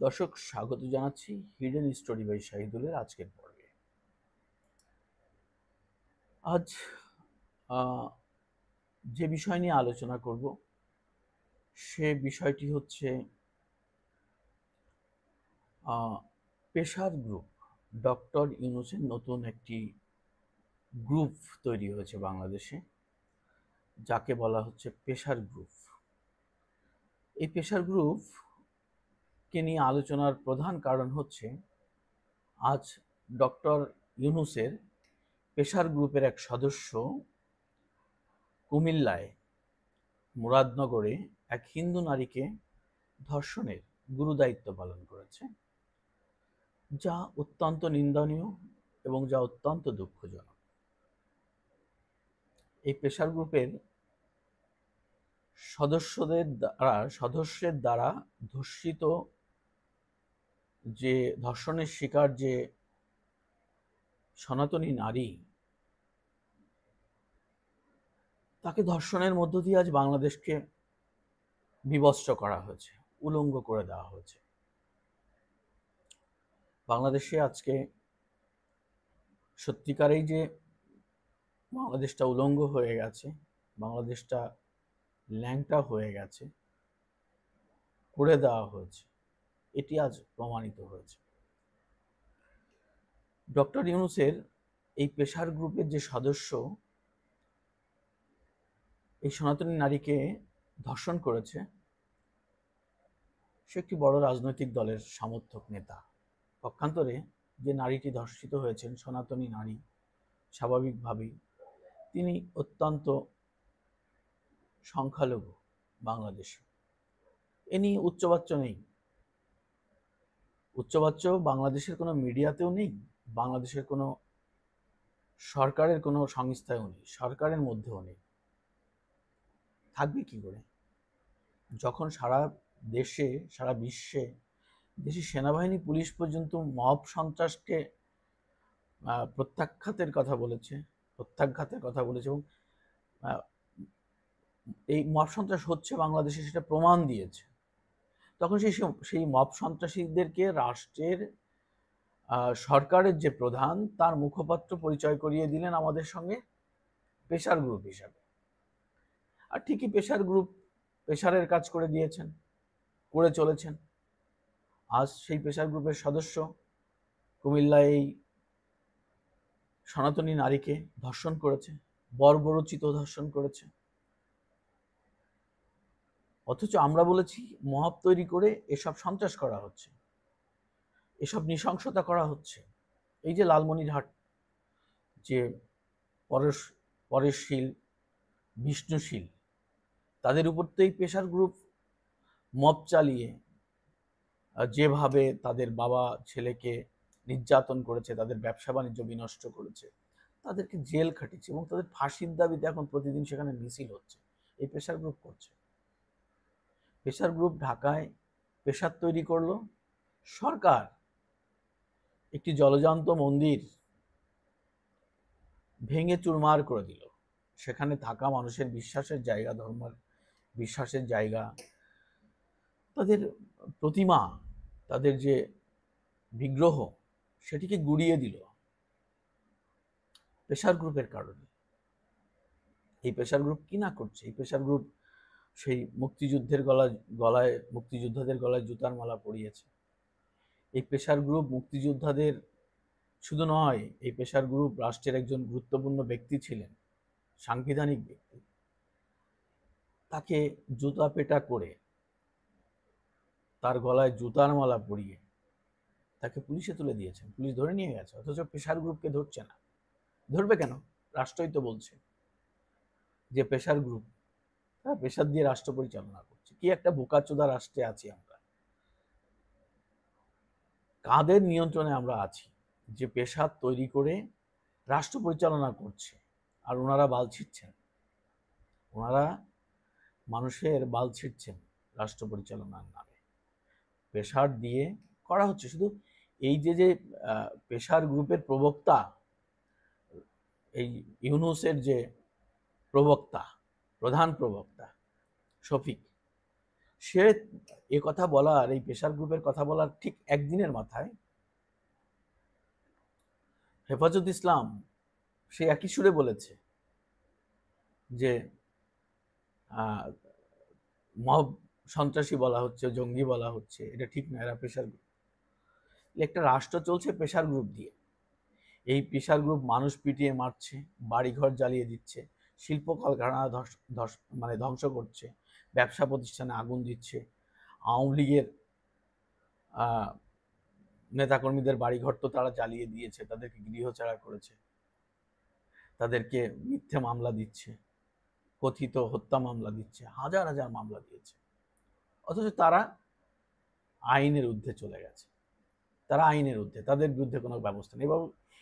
দর্শক স্বাগত জানাচ্ছি হিডেন স্টোরি বাই শাহিদুলের আজকের পর্বে। আজ যে বিষয় নিয়ে আলোচনা করব সে বিষয়টি হচ্ছে পেশার গ্রুপ। ডক্টর ইউনূসের নতুন একটি গ্রুপ তৈরি হয়েছে বাংলাদেশে, যাকে বলা হচ্ছে পেশার গ্রুপ। এই পেশার গ্রুপকে নিয়ে আলোচনার প্রধান কারণ হচ্ছে আজ ডক্টর ইউনূসের পেশার গ্রুপের এক সদস্য কুমিল্লায় মুরাদনগরে এক হিন্দু নারীকে ধর্ষণের গুরুদায়িত্ব পালন করেছে, যা অত্যন্ত নিন্দনীয় এবং যা অত্যন্ত দুঃখজনক। এই প্রেসার গ্রুপের সদস্যের দ্বারা ধর্ষিত যে ধর্ষণের শিকার যে সনাতনী নারী, তাকে ধর্ষণের মধ্য দিয়ে আজ বাংলাদেশকে বিবস্ত্র করা হয়েছে, উলঙ্গ করে দেওয়া হয়েছে। বাংলাদেশে আজকে সত্যিকারেই যে বাংলাদেশটা উলঙ্গ হয়ে গেছে, বাংলাদেশটা ল্যাংটা হয়ে গেছে, করে দেওয়া হয়েছে, এটি আজ প্রমাণিত হয়েছে। ডক্টর ইউনূসের এই পেশার গ্রুপের যে সদস্য এই সনাতনী নারীকে ধর্ষণ করেছে, সে একটি বড় রাজনৈতিক দলের সমর্থক নেতা। পক্ষান্তরে যে নারীটি ধর্ষিত হয়েছেন, সনাতনী নারী, স্বাভাবিকভাবেই তিনি অত্যন্ত সংখ্যালঘু বাংলাদেশে। এ নিয়ে উচ্চবাচ্য নেই, উচ্চবাচ্য বাংলাদেশের কোনো মিডিয়াতেও নেই, বাংলাদেশের কোনো সরকারের কোনো সংস্থায়ও নেই, সরকারের মধ্যেও নেই। থাকবে কি করে যখন সারা দেশে, সারা বিশ্বে, দেশের সেনাবাহিনী, পুলিশ পর্যন্ত মব সন্ত্রাসকে প্রত্যাঘাতের কথা বলেছে এবং এই মব সন্ত্রাস হচ্ছে বাংলাদেশে সেটা প্রমাণ দিয়েছে। তখন সেই মব সন্ত্রাসীদেরকে রাষ্ট্রের সরকারের যে প্রধান, তার মুখপাত্র পরিচয় করিয়ে দিলেন আমাদের সঙ্গে পেশার গ্রুপ হিসাবে। আর ঠিকই পেশার গ্রুপ পেশারের কাজ করে দিয়েছেন, করে চলেছেন। আজ সেই পেশার গ্রুপের সদস্য কুমিল্লায় এই সনাতনী নারীকে ধর্ষণ করেছে, বর্বরোচিত ধর্ষণ করেছে। অথচ আমরা বলেছি মব তৈরি করে এসব সন্ত্রাস করা হচ্ছে, এসব নৃশংসতা করা হচ্ছে। এই যে লালমনিরহাট, যে পরেশশীল, বিষ্ণুশীল, তাদের উপর তো এই পেশার গ্রুপ মব চালিয়ে যেভাবে তাদের বাবা ছেলেকে নির্যাতন করেছে, তাদের ব্যবসা বাণিজ্য বিনষ্ট করেছে, তাদেরকে জেল খাটিয়েছে এবং তাদের ফাঁসির দাবিতে এখন প্রতিদিন সেখানে মিছিল হচ্ছে, এই পেশার গ্রুপ করছে। পেশার গ্রুপ ঢাকায় পেশার তৈরি করলো, সরকার একটি জলজান্ত মন্দির ভেঙে চুরমার করে দিল। সেখানে থাকা মানুষের বিশ্বাসের জায়গা, ধর্মের বিশ্বাসের জায়গা, তাদের প্রতিমা, তাদের যে বিগ্রহ, সেটিকে গুড়িয়ে দিল পেশার গ্রুপের কারণে। এই পেশার গ্রুপ কি না করছে? এই পেশার গ্রুপ সেই মুক্তিযোদ্ধাদের গলায় জুতার মালা পরিয়েছে। এই পেশার গ্রুপ মুক্তিযোদ্ধাদের শুধু নয়, এই পেশার গ্রুপ রাষ্ট্রের একজন গুরুত্বপূর্ণ ব্যক্তি ছিলেন, সাংবিধানিক ব্যক্তি, তাকে জুতা পেটা করে, তার গলায় জুতার মালা পরিয়ে তাকে পুলিশে তুলে দিয়েছেন, পুলিশ ধরে নিয়ে গেছে। অথচ পেশার গ্রুপকে ধরছে না। ধরবে কেন? রাষ্ট্রই তো বলছে যে পেশার গ্রুপ, তারা পেশার দিয়ে রাষ্ট্র পরিচালনা করছে। কি একটা বোকাচোদা রাষ্ট্রে আছি আমরা! কাদের নিয়ন্ত্রণে আমরা আছি যে পেশার তৈরি করে রাষ্ট্র পরিচালনা করছে? আর ওনারা বাল ছিঁড়ছেন, ওনারা মানুষের বাল ছিঁড়ছেন রাষ্ট্র পরিচালনার নামে। পেশার দিয়ে করা হচ্ছে। শুধু এই যে পেশার গ্রুপের প্রবক্তা, এই ইউনূসের যে প্রবক্তা, প্রধান প্রবক্তা শফিক, সে এ কথা বলার, এই প্রেশার গ্রুপের কথা বলার ঠিক একদিনের মাথায় হেফাজত ইসলাম সে একই সুরে বলেছে যে মব সন্ত্রাসী বলা হচ্ছে, জঙ্গি বলা হচ্ছে, এটা ঠিক না, এরা প্রেশার গ্রুপ। একটা রাষ্ট্র চলছে প্রেশার গ্রুপ দিয়ে। এই প্রেশার গ্রুপ মানুষ পিটিয়ে মারছে, বাড়িঘর জ্বালিয়ে দিচ্ছে, শিল্প কলকারখানা মানে ধ্বংস করছে, ব্যবসা প্রতিষ্ঠানে আগুন দিচ্ছে, আওয়ামী লীগের নেতাকর্মীদের বাড়িঘর তো তারা জ্বালিয়ে দিয়েছে, তাদেরকে গৃহছাড়া করেছে, তাদেরকে মিথ্যে মামলা দিচ্ছে, কথিত হত্যা মামলা দিচ্ছে, হাজার হাজার মামলা দিয়েছে। অথচ তারা আইনের ঊর্ধ্বে চলে গেছে, তারা আইনের ঊর্ধ্বে, তাদের বিরুদ্ধে কোনো ব্যবস্থা নেই। এবং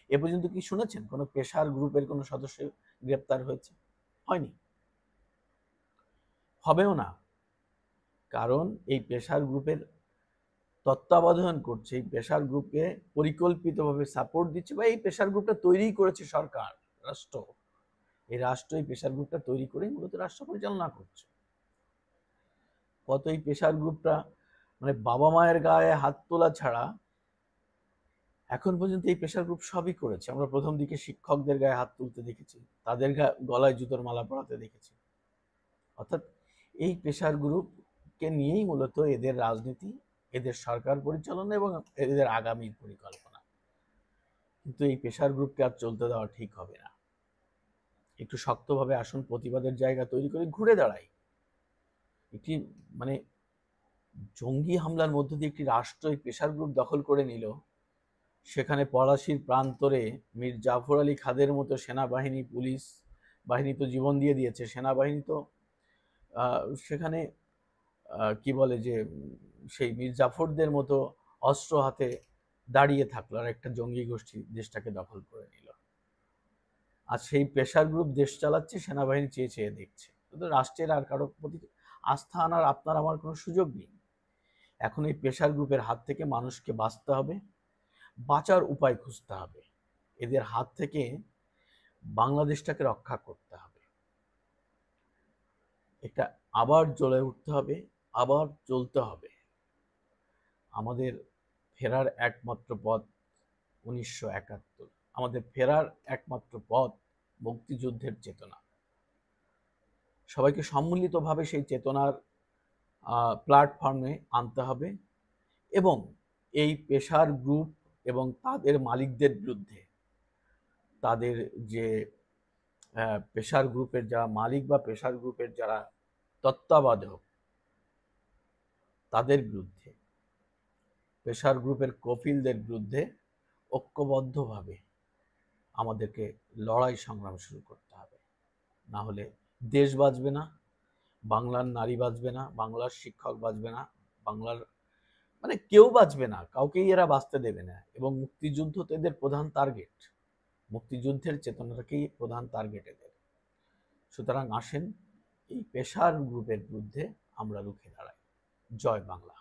এ পর্যন্ত কি শুনেছেন কোনো প্রেশার গ্রুপের কোনো সদস্য গ্রেপ্তার হয়েছে? হয়নি, হবেও না। কারণ এই প্রেশার গ্রুপের তত্ত্বাবধান করছে, এই প্রেশার গ্রুপকে পরিকল্পিতভাবে সাপোর্ট দিচ্ছে, বা এই প্রেশার গ্রুপটা তৈরি করেছে সরকার, রাষ্ট্র। এই রাষ্ট্র এই প্রেশার গ্রুপটা তৈরি করেই মূলত রাষ্ট্র পরিচালনা করছে। কত এই প্রেশার গ্রুপটা মানে বাবা মায়ের গায়ে হাত তোলা ছাড়া এখন পর্যন্ত এই প্রেশার গ্রুপ সবই করেছে। আমরা প্রথম দিকে শিক্ষকদের গায়ে হাত তুলতে দেখেছি, তাদের গলায় জুতোর মালা পরাতে দেখেছি। অর্থাৎ এই প্রেশার গ্রুপকে নিয়েই মূলত এদের রাজনীতি, এদের সরকার পরিচালনা এবং এদের আগামীর পরিকল্পনা। কিন্তু এই প্রেশার গ্রুপকে আর চলতে দেওয়া ঠিক হবে না। একটু শক্তভাবে আসুন, প্রতিবাদের জায়গা তৈরি করে ঘুরে দাঁড়াই। একটি মানে জঙ্গি হামলার মধ্য দিয়ে একটি রাষ্ট্র এই প্রেশার গ্রুপ দখল করে নিল, সেখানে পলাশির প্রান্তরে মীর জাফর আলী খাদের মতো সেনাবাহিনী, পুলিশ বাহিনী তো জীবন দিয়ে দিয়েছে, সেনাবাহিনী তো সেখানে কি বলে যে সেই মীর জাফরদের মতো অস্ত্র হাতে দাঁড়িয়ে থাকলো, আর একটা জঙ্গি গোষ্ঠী দেশটাকে দখল করে নিল। আর সেই প্রেশার গ্রুপ দেশ চালাচ্ছে, সেনাবাহিনী চেয়ে চেয়ে দেখছে। তো রাষ্ট্রের আর কারোর প্রতি আস্থা আনার আপনার আমার কোনো সুযোগ নেই। এখন এই প্রেশার গ্রুপের হাত থেকে মানুষকে বাঁচতে হবে, বাঁচার উপায় খুঁজতে হবে, এদের হাত থেকে বাংলাদেশটাকে রক্ষা করতে হবে। এটা আবার জ্বলে উঠতে হবে, আবার চলতে হবে। আমাদের ফেরার একমাত্র পথ 1971, আমাদের ফেরার একমাত্র পথ মুক্তিযুদ্ধের চেতনা। সবাইকে সম্মিলিতভাবে সেই চেতনার প্ল্যাটফর্মে আনতে হবে এবং এই প্রেশার গ্রুপ এবং তাদের মালিকদের বিরুদ্ধে, তাদের যে প্রেশার গ্রুপের যারা মালিক বা প্রেশার গ্রুপের যারা তত্ত্বাবধায়ক, তাদের বিরুদ্ধে, প্রেশার গ্রুপের কফিলদের বিরুদ্ধে ঐক্যবদ্ধভাবে আমাদেরকে লড়াই সংগ্রাম শুরু করতে হবে। না হলে দেশ বাঁচবে না, বাংলার নারী বাঁচবে না, বাংলার শিক্ষক বাঁচবে না, বাংলার মানে কেউ বাঁচবে না, কাউকেই এরা বাঁচতে দেবে না। এবং মুক্তিযুদ্ধ তো এদের প্রধান টার্গেট, মুক্তিযুদ্ধের চেতনাটাকেই প্রধান টার্গেট এদের। সুতরাং আসেন এই প্রেশার গ্রুপের বিরুদ্ধে আমরা রুখে দাঁড়াই। জয় বাংলা।